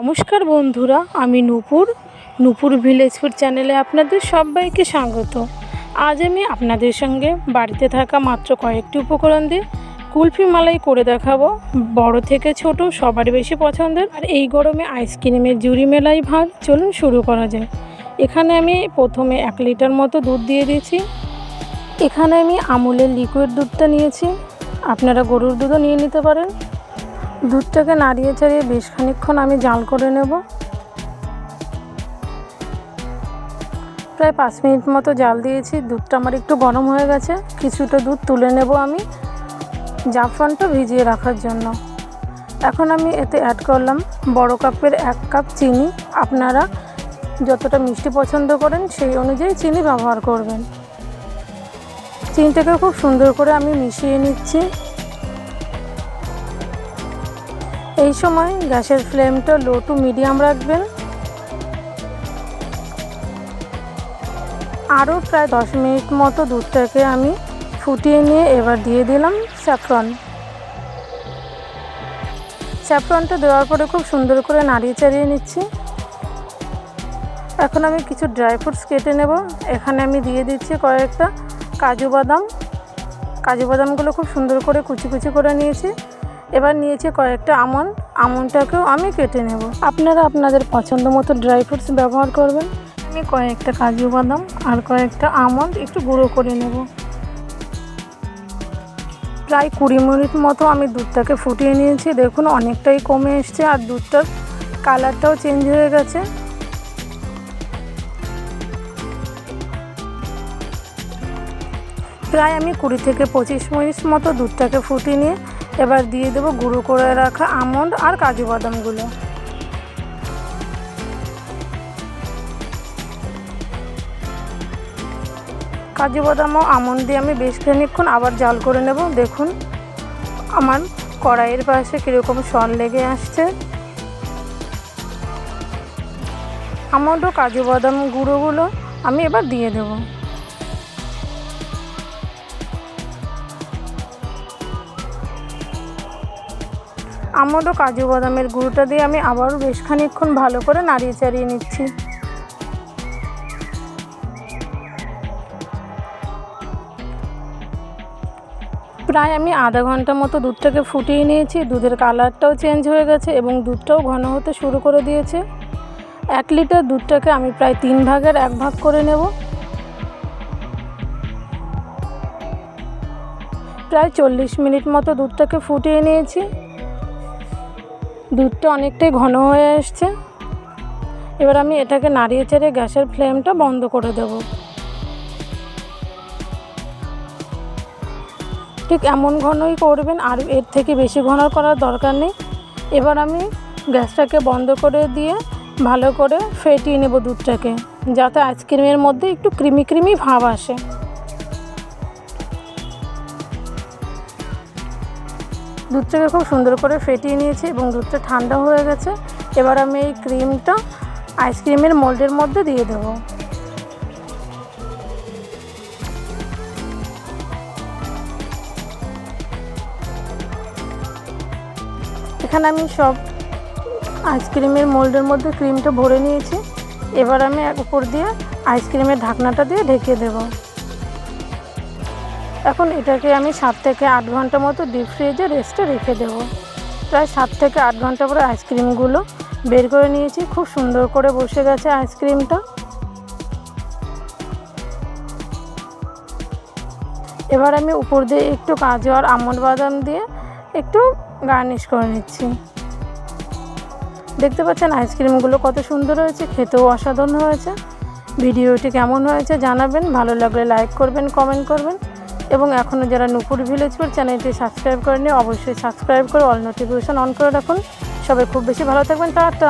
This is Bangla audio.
নমস্কার বন্ধুরা, আমি নূপুর ভিলেজ ফুড চ্যানেলে আপনাদের সবাইকে স্বাগত। আজ আমি আপনাদের সঙ্গে বাড়িতে থাকা মাত্র কয়েকটি উপকরণ দিয়ে কুলফি মালাই করে দেখাবো। বড় থেকে ছোট সবার বেশি পছন্দের, আর এই গরমে আইসক্রিমের জুড়ি মেলাই ভার। চলুন শুরু করা যায়। এখানে আমি প্রথমে 1 লিটার মতো দুধ দিয়ে দিয়েছি। এখানে আমি আমুলের লিকুইড দুধটা নিয়েছি, আপনারা গরুর দুধও নিয়ে নিতে পারেন। দুধটাকে নাড়িয়ে চাড়িয়ে বেশ খানিকক্ষণ আমি জাল করে নেব। প্রায় 5 মিনিট মতো জাল দিয়েছি। দুধটা আমার একটু গরম হয়ে গেছে। কিছুটা দুধ তুলে নেব আমি জাফরানটা ভিজিয়ে রাখার জন্য। এখন আমি এতে অ্যাড করলাম বড় কাপের 1 কাপ চিনি। আপনারা যতটা মিষ্টি পছন্দ করেন সেই অনুযায়ী চিনি ব্যবহার করবেন। চিনিটাকে খুব সুন্দর করে আমি মিশিয়ে নিচ্ছি। এই সময় গ্যাসের ফ্লেমটা লো টু মিডিয়াম রাখবেন। আরও প্রায় 10 মিনিট মতো দুধটাকে আমি ফুটিয়ে নিয়ে এবার দিয়ে দিলাম স্যাফরনটা দেওয়ার পরে খুব সুন্দর করে নাড়িয়ে চাড়িয়ে নিচ্ছি। এখন আমি কিছু ড্রাই ফ্রুটস কেটে নেব। এখানে আমি দিয়ে দিচ্ছি কয়েকটা কাজু বাদামগুলো খুব সুন্দর করে কুচি কুচি করে নিয়েছি। এবার নিয়েছি কয়েকটা আমন্ডটাকেও আমি কেটে নেব। আপনারা আপনাদের পছন্দ মতো ড্রাই ফ্রুটস ব্যবহার করবেন। আমি কয়েকটা কাজু বাদাম আর কয়েকটা আমন্ড একটু গুঁড়ো করে নেব। প্রায় 20 মিনিট মতো আমি দুধটাকে ফুটিয়ে নিয়েছি। দেখুন অনেকটাই কমে এসছে, আর দুধটার কালারটাও চেঞ্জ হয়ে গেছে। প্রায় আমি 20 থেকে 25 মিনিট মতো দুধটাকে ফুটিয়ে নিয়ে এবার দিয়ে দেবো গুঁড়ো করে রাখা আমন্ড আর কাজু বাদামগুলো। কাজু বাদাম ও আমন্ড দিয়ে আমি বেশ খানিকক্ষণ আবার জাল করে নেব। দেখুন আমার কড়াইয়ের পাশে কীরকম সর লেগে আসছে। আমন্ড ও কাজু বাদাম গুঁড়োগুলো আমি এবার দিয়ে দেবো। আমন্ড ও কাজু বাদামের গুঁড়োটা দিয়ে আমি আবারও বেশ খানিকক্ষণ ভালো করে নাড়িয়ে চাড়িয়ে নিচ্ছি। প্রায় আমি আধা ঘন্টা মতো দুধটাকে ফুটিয়ে নিয়েছি। দুধের কালারটাও চেঞ্জ হয়ে গেছে এবং দুধটাও ঘন হতে শুরু করে দিয়েছে। 1 লিটার দুধটাকে আমি প্রায় 3 ভাগের 1 ভাগ করে নেব। প্রায় 40 মিনিট মতো দুধটাকে ফুটিয়ে নিয়েছি। দুধটা অনেকটাই ঘন হয়ে আসছে। এবার আমি এটাকে নাড়িয়ে চাড়িয়ে গ্যাসের ফ্লেমটা বন্ধ করে দেব। ঠিক এমন ঘনই করবেন, আর এর থেকে বেশি ঘন করার দরকার নেই। এবার আমি গ্যাসটাকে বন্ধ করে দিয়ে ভালো করে ফেটিয়ে নেব দুধটাকে, যাতে আইসক্রিমের মধ্যে একটু ক্রিমি ক্রিমি ভাব আসে। দুধটাকে খুব সুন্দর করে ফেটিয়ে নিয়েছি এবং দুধটা ঠান্ডা হয়ে গেছে। এবার আমি এই ক্রিমটা আইসক্রিমের মোল্ডের মধ্যে দিয়ে দেব। এখানে আমি সব আইসক্রিমের মোল্ডের মধ্যে ক্রিমটা ভরে নিয়েছি। এবার আমি উপর দিয়ে আইসক্রিমের ঢাকনাটা দিয়ে ঢেকে দেব। এখন এটাকে আমি 7 থেকে 8 ঘন্টা মতো ডিপ ফ্রিজে রেস্টে রেখে দেব। প্রায় 7 থেকে 8 ঘন্টা পরে আইসক্রিমগুলো বের করে নিয়েছি। খুব সুন্দর করে বসে গেছে আইসক্রিমটা। এবার আমি উপর দিয়ে একটু কাজু আর আমন্ড বাদাম দিয়ে একটু গার্নিশ করে নিচ্ছি। দেখতে পাচ্ছেন আইসক্রিমগুলো কত সুন্দর হয়েছে, খেতেও অসাধারণ হয়েছে। ভিডিওটি কেমন হয়েছে জানাবেন। ভালো লাগলে লাইক করবেন, কমেন্ট করবেন, এবং এখনও যারা নূপুর ভিলেজ ফুড চ্যানেলটি সাবস্ক্রাইব করেনি অবশ্যই সাবস্ক্রাইব করে অল নোটিফিকেশন অন করে রাখুন। সবাই খুব বেশি ভালো থাকবেন। টাটা।